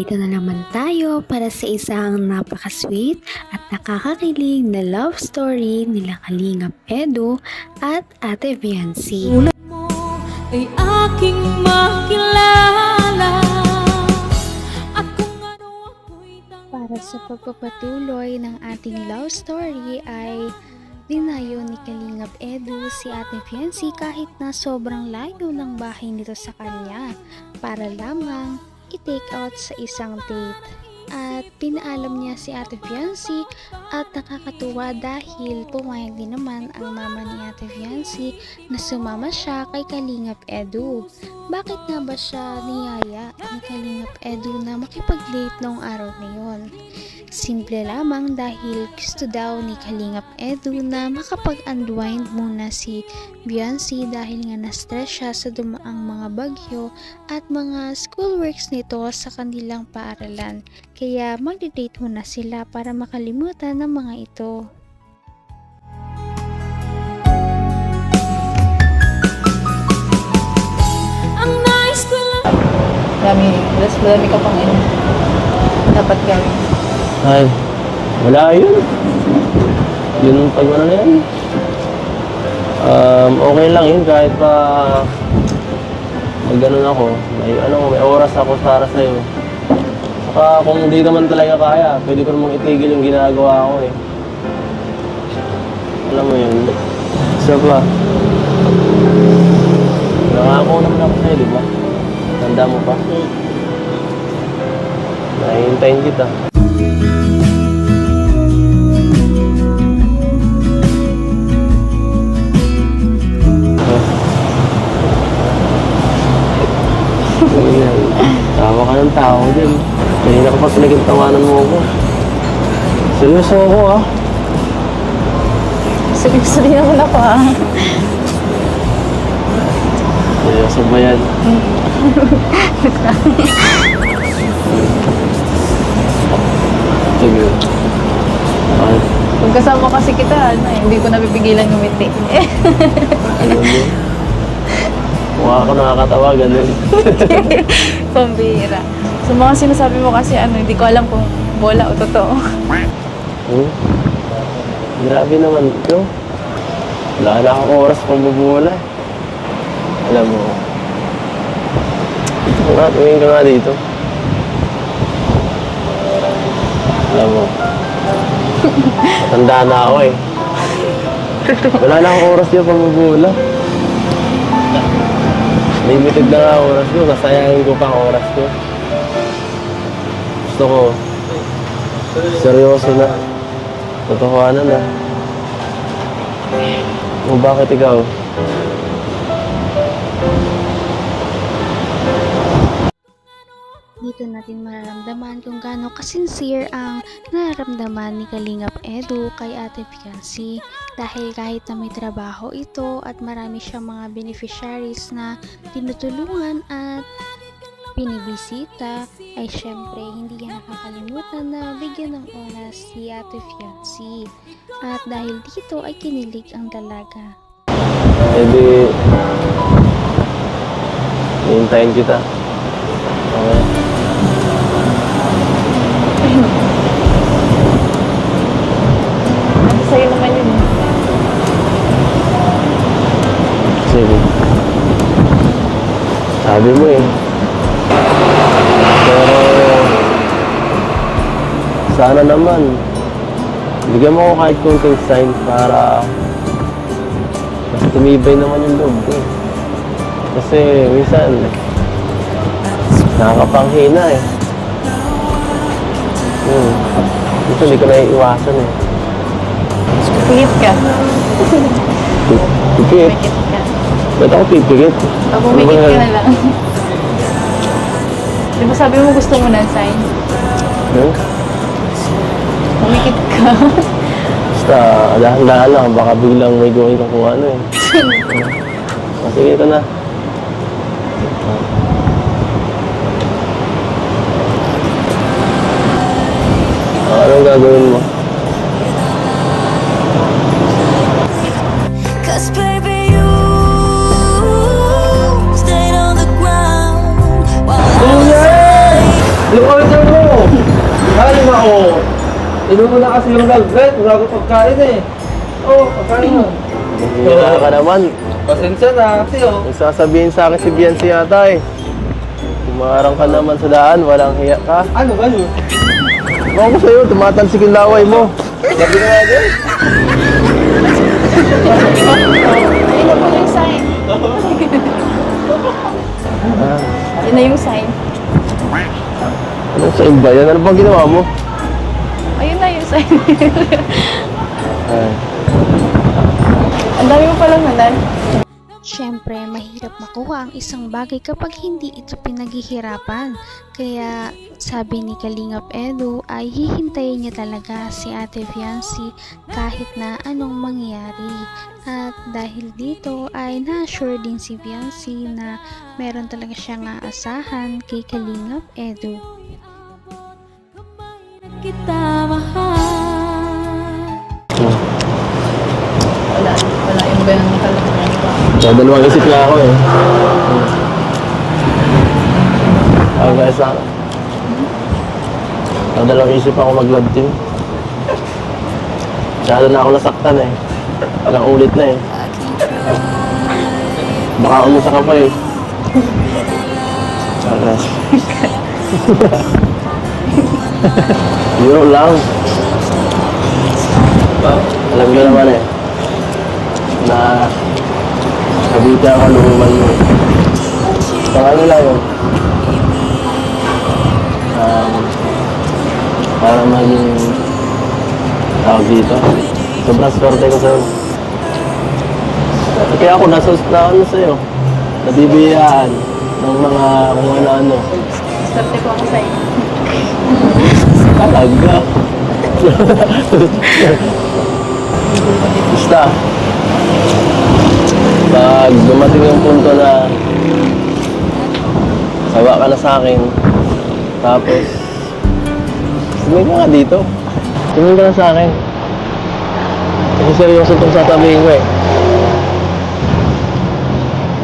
Narito na naman tayo para sa isang napaka-sweet at nakakakilig na love story nila Kalingap Edu at Ate Viancy. Tulad mo ay aking makilala at kung ano ako'y Para sa pagpapatuloy ng ating love story ay dinayo ni Kalingap Edu si Ate Viancy kahit na sobrang layo ng bahay nito sa kanya para lamang i-take out sa isang date. At pinaalam niya si Ate Viancy at nakakatuwa dahil pumayag din naman ang mama ni Ate Viancy na sumama siya kay Kalingap Edu. Bakit nga ba siya niyaya ni Kalingap Edu na makipag-date noong araw na yon? Simple lamang dahil gusto daw ni Kalingap Edu na makapag-unwind muna si Viancy dahil nga na-stress siya sa dumaang mga bagyo at mga schoolworks nito sa kanilang paaralan. Kaya magde-date muna sila para makalimutan ng mga ito. ang nais ko lang. Madami ka pang dapat gawin. Ay, wala yun. Yun pag ano na yan. Okay lang yun kahit pa mag-ganon ako. May oras ako para sa'yo. Saka kung hindi naman talaga kaya, pwede ko namang itigil yung ginagawa ko eh. Alam mo yun. Isa pa. Nangako naman ako sa'yo, di ba? Tanda mo pa? Nahihintayin kita. Tawa ka ng tao dyan. Kanina ka pa pinagkintawanan mo ako. Seryoso ako ah. Seryoso din naman ako Seryoso ba yan? Sige. Ay, Kung kasama kasi kita, hindi ko napipigilan ngumiti. ano mo? Mukha ako nakakatawa, ganun. Pambira. So mga sinasabi mo kasi hindi ko alam kung bola o totoo. Grabe naman ito. Wala na akong oras pang bubula. Alam mo. Tumingin ka nga dito. Alam mo. Matanda na ako eh. Wala na akong oras yung pang bubula. Limited na nga oras ko. Nasayangin ko pa ang oras ko. Gusto ko. Seryoso na. Totohanan na. O bakit ikaw? Dito natin mararamdaman kung gaano kasincere ang nararamdaman ni Kalingap Edu kay Ate Viancy dahil kahit na may trabaho ito at marami siyang mga beneficiaries na tinutulungan at binibisita ay syempre hindi niya nakakalimutan na bigyan ng oras si Ate Viancy at dahil dito ay kinilig ang dalaga. Eh di... Hihintayin kita. Okay. Sa'yo naman yun. Sige. Sabi mo eh. Pero... Sana naman. Bigyan mo ko kahit konting sign para... Mas tumibay naman yung loob ko. Kasi minsan... Nakakapanghina eh. Minsan hindi ko na iiwasan eh. Pigit ka. Pipit? Pigit ka. Ba't ako pipigit? Pumigit ka na lang. Di ba sabi mo gusto mo ng sign? Pumigit ka. Basta, dahan-dahan lang. Baka biglang may gawin kang kung ano eh. Sige ka na. Anong gagawin mo? Cause baby you stayed on the ground while I was Yung order mo! Ay, nako! Inumo na kasi yung velvet, wala ko pagkain eh. Oh, pagkain mo. Hira ka naman. Pasensya na kasi oh. May sasabihin sa akin si Biancy yata eh. Kumarang ka naman sa daan, walang hiya ka. Ano ba yun? Ewan ko sa'yo, tumatalsik yung laway mo. Sabi na nga din. Ayun na po yung sign. Ayun na yung sign. Anong sign ba yan? Ano bang ginawa mo? Ayun na yung sign. Ay. Ang dami mo palang nanan. Siyempre, mahirap makuha ang isang bagay kapag hindi ito pinaghihirapan. Kaya sabi ni Kalingap Edu ay hihintayin niya talaga si Ate Fiancy kahit na anong mangyari. At dahil dito ay na-assure din si Fiancy na meron talaga siyang aasahan kay Kalingap Edu. Kita mahal. Wala yung ganun nakalaman. Dalawang isip na ako eh. Ako guys lang. Dalawang isip ako mag-love team. Masyado na ako nasaktan eh. Walang ulit na eh. Baka umusa ka pa eh. Tsaka. Yun lang. Alam ko naman eh. Na kabuti ako lumuman mo. Pang ano lang yun. Para maging tawag dito. Sobrang swerte ko sa'yo. Kaya ako na ano sa'yo. Nabibiyaan ng mga kung ano-ano. Swerte po ako sa'yo. Talaga. Basta. Pag dumating yung punto na sawa ka na sa akin, tapos tumingin ka nga dito. Tumingin ka na sa akin. Kasi seryoso itong sasabihin ko eh.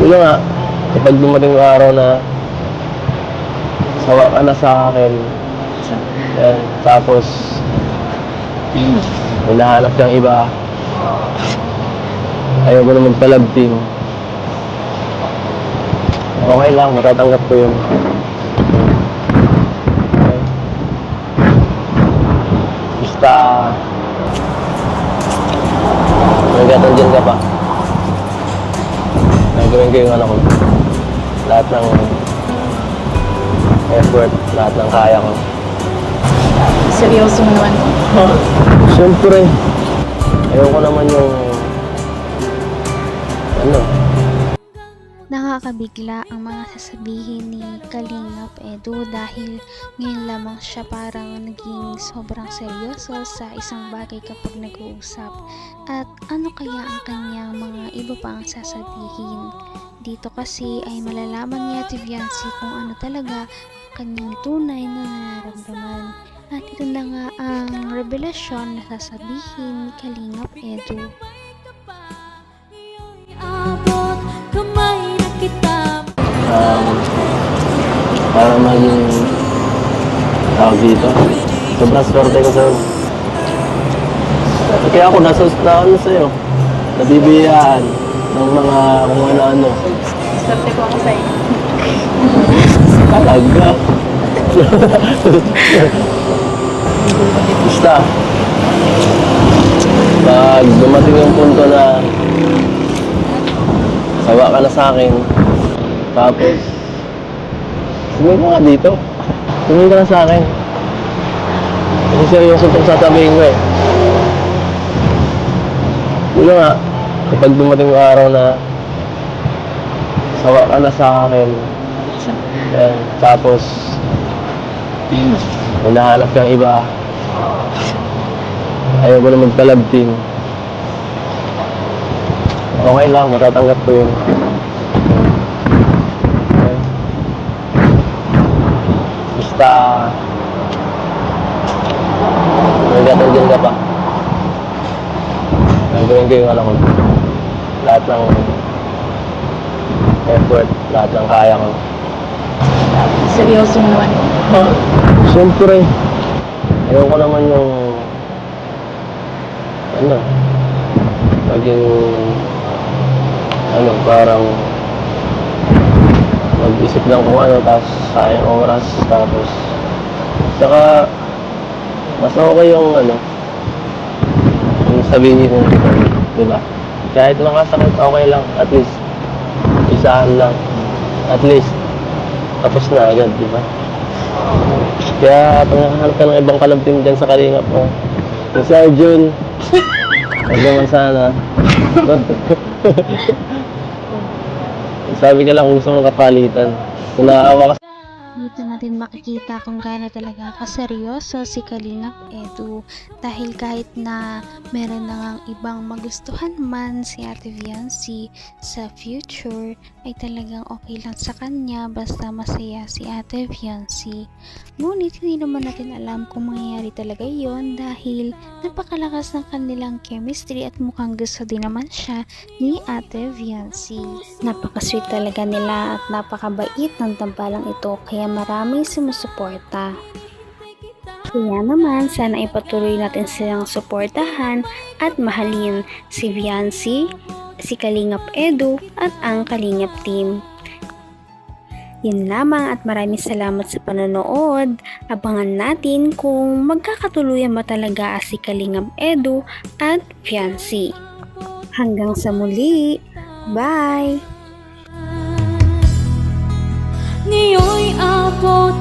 Wala nga, kapag dumating yung araw na sawa ka na sa akin, yan, tapos hinahanap kang iba, ayaw ko na magpa-love team. Okay lang, matatanggap ko yun. Okay. Basta hanggang dyan ka pa. Nagawin ko yung ano ko. Lahat ng effort, lahat ng kaya ko. Seryoso mo naman. Siyempre, ayaw ko naman yung ano. Nakakabigla ang mga sasabihin ni Kalingap Edu dahil ngayon lamang siya parang naging sobrang seryoso sa isang bagay kapag nag-uusap. At ano kaya ang kanyang mga iba pang sasabihin? Dito kasi ay malalaman ni Ate Fiancy kung ano talaga kanyang tunay na nararamdaman. At ito na nga ang revelasyon na sasabihin ni Kalingap Edu. Abot kamay na kita. Para maging tawag dito. Sobrang swerte ko sa'yo. Kaya ako na ano sa'yo. Nabibiyaan ng mga kung ano-ano. Swerte po ako sa'yo. Talaga. Basta. Pag dumating yung punto na sawa ka na sa akin, tapos tumingin ka nga dito. Tumingin ka na sa akin. Kasi seryoso itong sasabihin ko eh. Wala nga, kapag dumating yung araw na sawa ka na sa akin, yan, tapos hinahanap kang iba, ayaw ko na magpa-love team. Okay lang, matatanggap ko yun. Okay. Basta hanggang dyan ka pa. Nagawin ko yung ano ko. Lahat ng effort, lahat ng kaya ko. Seryoso mo naman. Siyempre, ayoko naman yung maging parang mag-isip lang kung tapos sayang oras, tapos saka mas okay yung yung sabihin mo, diba? Kahit makasakit, okay lang, at least isahan lang, at least tapos na agad, diba? Kaya pag nakahanap ka ng ibang kalabting dyan sa Kalingap mo, yung si Arjun, huwag naman sana. Sabi ka lang gusto mong kapalitan. Kung naaawa ka Dito natin makikita kung gaano talaga kaseryoso si Kalingap Edu, dahil kahit na meron na ngang ibang magustuhan man si Ate Viancy sa future, ay talagang okay lang sa kanya basta masaya si Ate Viancy. Ngunit hindi naman natin alam kung mangyayari talaga yon, dahil napakalakas ng kanilang chemistry at mukhang gusto din naman siya ni Ate Viancy. Napaka-sweet talaga nila at napakabait ng tambalang ito, kaya maraming sumusuporta. Kaya naman, sana ipatuloy natin silang suportahan at mahalin si Viancy, si Kalingap Edu at ang Kalingap team. Yun lamang at maraming salamat sa panonood. Abangan natin kung magkakatuluyan ba talaga si Kalingap Edu at Viancy. Hanggang sa muli. Bye! Ngayon'y abot